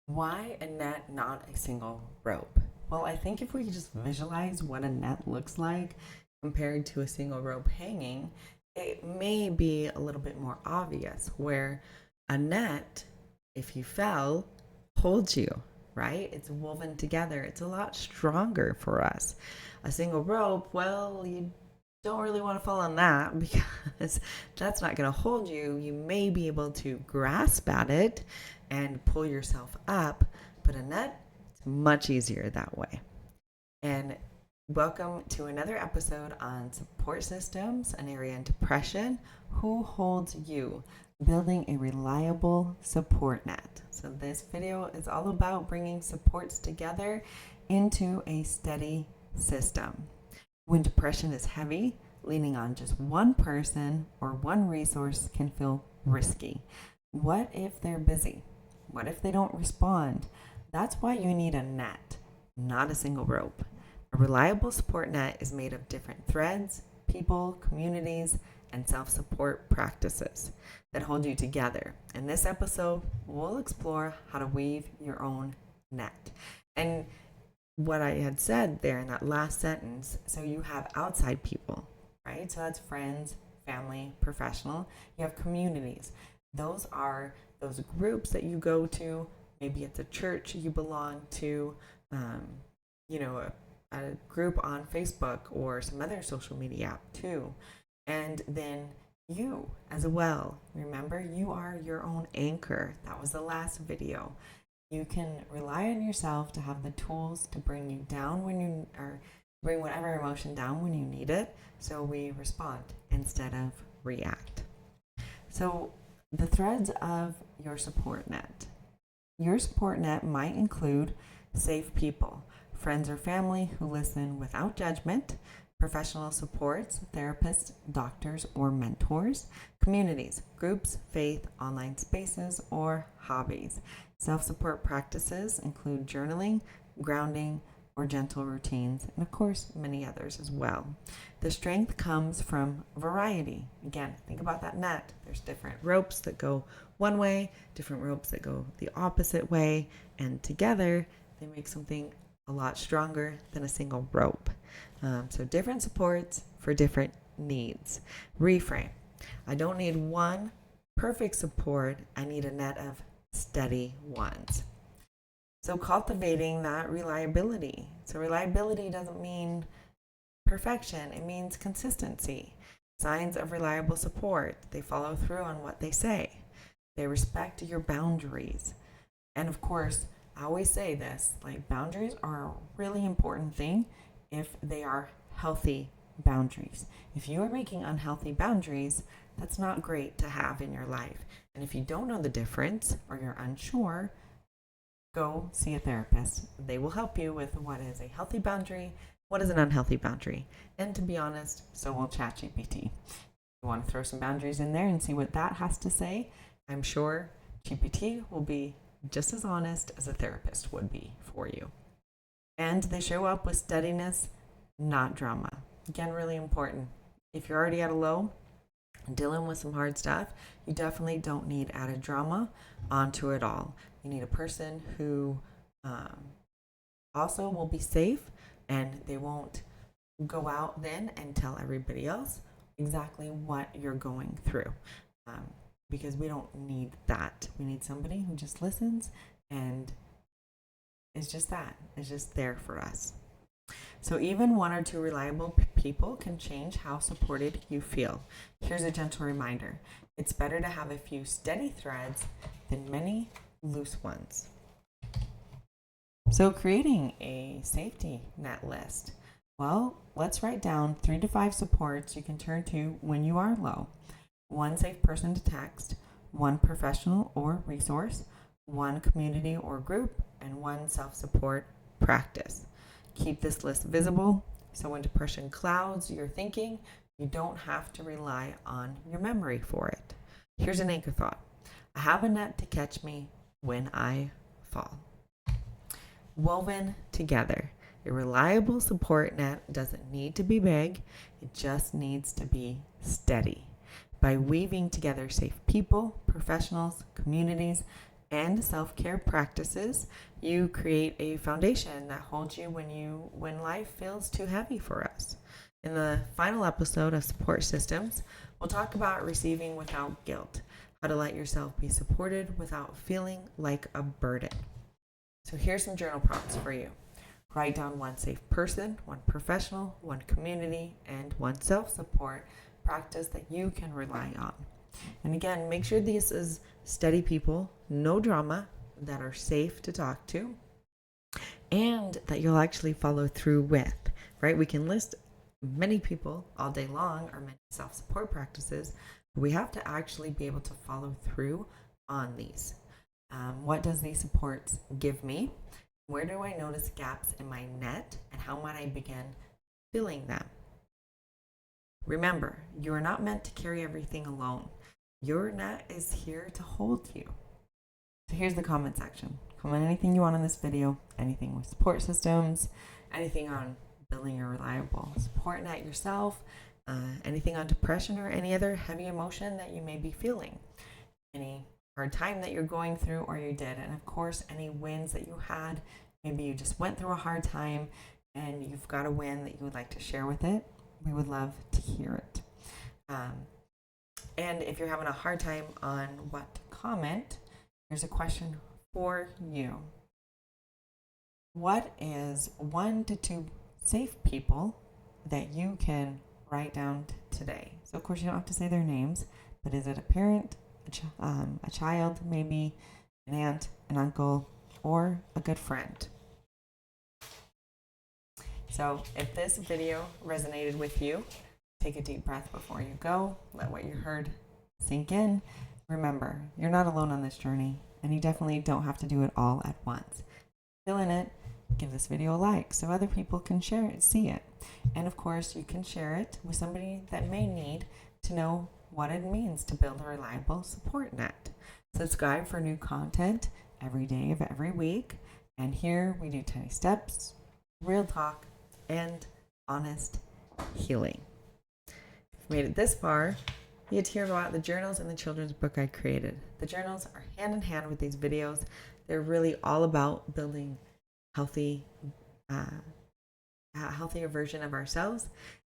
Why a net, not a single rope? Well, I think if we could just visualize what a net looks like compared to a single rope hanging, it may be a little bit more obvious. Where a net, if you fell, holds you, right? It's woven together. It's a lot stronger for us. A single rope, well, you don't really want to fall on that because that's not going to hold you. You may be able to grasp at it and pull yourself up, but a net, it's much easier that way. And welcome to another episode on support systems, an area in depression. Who holds you? Building a reliable support net. So, this video is all about bringing supports together into a steady system. When depression is heavy, leaning on just one person or one resource can feel risky. What if they're busy? What if they don't respond? That's why you need a net, not a single rope. A reliable support net is made of different threads, people, communities, and self support practices that hold you together. In this episode, we'll explore how to weave your own net. And what I had said there in that last sentence, so you have outside people, right? So that's friends, family, professional. You have communities. Those are those groups that you go to. Maybe it's a church you belong to, um, a group on Facebook or some other social media app too. And then you as well. Remember, you are your own anchor. That was the last video. You can rely on yourself to have the tools to bring you down when you or bring whatever emotion down when you need it. So we respond instead of react. So the threads of your support net. Your support net might include safe people, friends or family who listen without judgment, professional supports, therapists, doctors, or mentors, communities, groups, faith, online spaces, or hobbies. Self support practices include journaling, grounding, or gentle routines, and of course, many others as well. The strength comes from variety. Again, think about that net. There's different ropes that go one way, different ropes that go the opposite way, and together they make something a lot stronger than a single rope. So, different supports for different needs. Reframe. I don't need one perfect support, I need a net of steady ones. So cultivating that reliability. So reliability doesn't mean perfection, it means consistency. Signs of reliable support: they follow through on what they say, they respect your boundaries. And of course, I always say this, like, boundaries are a really important thing if they are healthy boundaries. If you are making unhealthy boundaries, that's not great to have in your life. And if you don't know the difference or you're unsure, go see a therapist. They will help you with what is a healthy boundary, what is an unhealthy boundary. And to be honest, so will ChatGPT. You want to throw some boundaries in there and see what that has to say? I'm sure GPT will be just as honest as a therapist would be for you. And they show up with steadiness, not drama. Again, really important. If you're already at a low, dealing with some hard stuff, you definitely don't need added drama onto it all. You need a person who also will be safe, and they won't go out then and tell everybody else exactly what you're going through, because we don't need that. We need somebody who just listens and is just that, is just there for us. So even one or two reliable people can change how supported you feel. Here's a gentle reminder: it's better to have a few steady threads than many loose ones. So creating a safety net list. Well, let's write down 3 to 5 supports you can turn to when you are low. One safe person to text, one professional or resource, one community or group, and one self-support practice. Keep this list visible so when depression clouds your thinking, you don't have to rely on your memory for it. Here's an anchor thought: I have a net to catch me when I fall. Woven together. A reliable support net doesn't need to be big, it just needs to be steady. By weaving together safe people, professionals, communities, and self-care practices, you create a foundation that holds you when life feels too heavy for us. In the final episode of Support Systems, we'll talk about receiving without guilt, how to let yourself be supported without feeling like a burden. So here's some journal prompts for you. Write down one safe person, one professional, one community, and one self-support practice that you can rely on. And again, make sure this is steady people, no drama, that are safe to talk to, and that you'll actually follow through with, right? We can list many people all day long or many self-support practices, but we have to actually be able to follow through on these. What does these supports give me? Where do I notice gaps in my net, and how might I begin filling them? Remember, you are not meant to carry everything alone. Your net is here to hold you. So here's the comment section. Comment anything you want on this video, anything with support systems, anything on building a reliable support net yourself, anything on depression or any other heavy emotion that you may be feeling, any hard time that you're going through or you did, and of course any wins that you had. Maybe you just went through a hard time and you've got a win that you would like to share with it. We would love to hear it. And if you're having a hard time on what to comment, here's a question for you. What is 1 to 2 safe people that you can write down today? So of course you don't have to say their names, but is it a parent, a child, maybe an aunt, an uncle, or a good friend? So if this video resonated with you, take a deep breath before you go. Let what you heard sink in. Remember, you're not alone on this journey, and you definitely don't have to do it all at once. Fill in it. Give this video a like so other people can share it, see it. And of course, you can share it with somebody that may need to know what it means to build a reliable support net. Subscribe for new content every day of every week. And here we do tiny steps, real talk, and honest healing. If you made it this far, you get to hear about the journals and the children's book I created. The journals are hand in hand with these videos. They're really all about building a healthier version of ourselves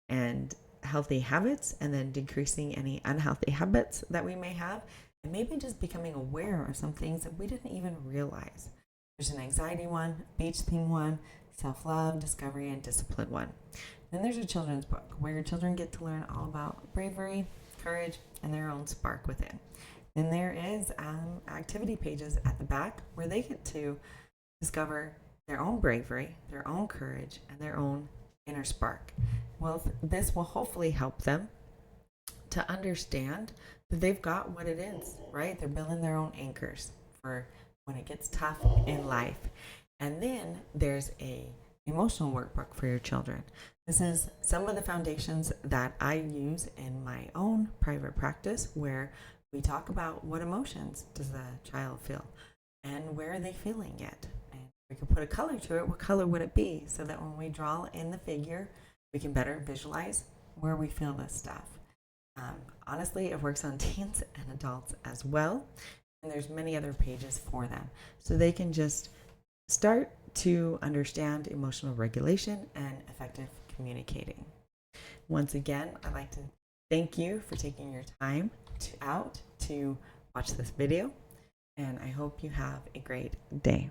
and healthy habits, and then decreasing any unhealthy habits that we may have, and maybe just becoming aware of some things that we didn't even realize. There's an anxiety one, beach theme one, self-love, discovery, and discipline one. Then there's a children's book where your children get to learn all about bravery, courage, and their own spark within. Then there is activity pages at the back where they get to discover their own bravery, their own courage, and their own inner spark. Well, this will hopefully help them to understand that they've got what it is, right? They're building their own anchors for when it gets tough in life. And then there's a emotional workbook for your children. This is some of the foundations that I use in my own private practice, where we talk about what emotions does the child feel and where are they feeling it. And we can put a color to it. What color would it be? So that when we draw in the figure, we can better visualize where we feel this stuff. Honestly, it works on teens and adults as well. And there's many other pages for them. So they can just start to understand emotional regulation and effective communicating. Once again, I'd like to thank you for taking your time out to watch this video, and I hope you have a great day.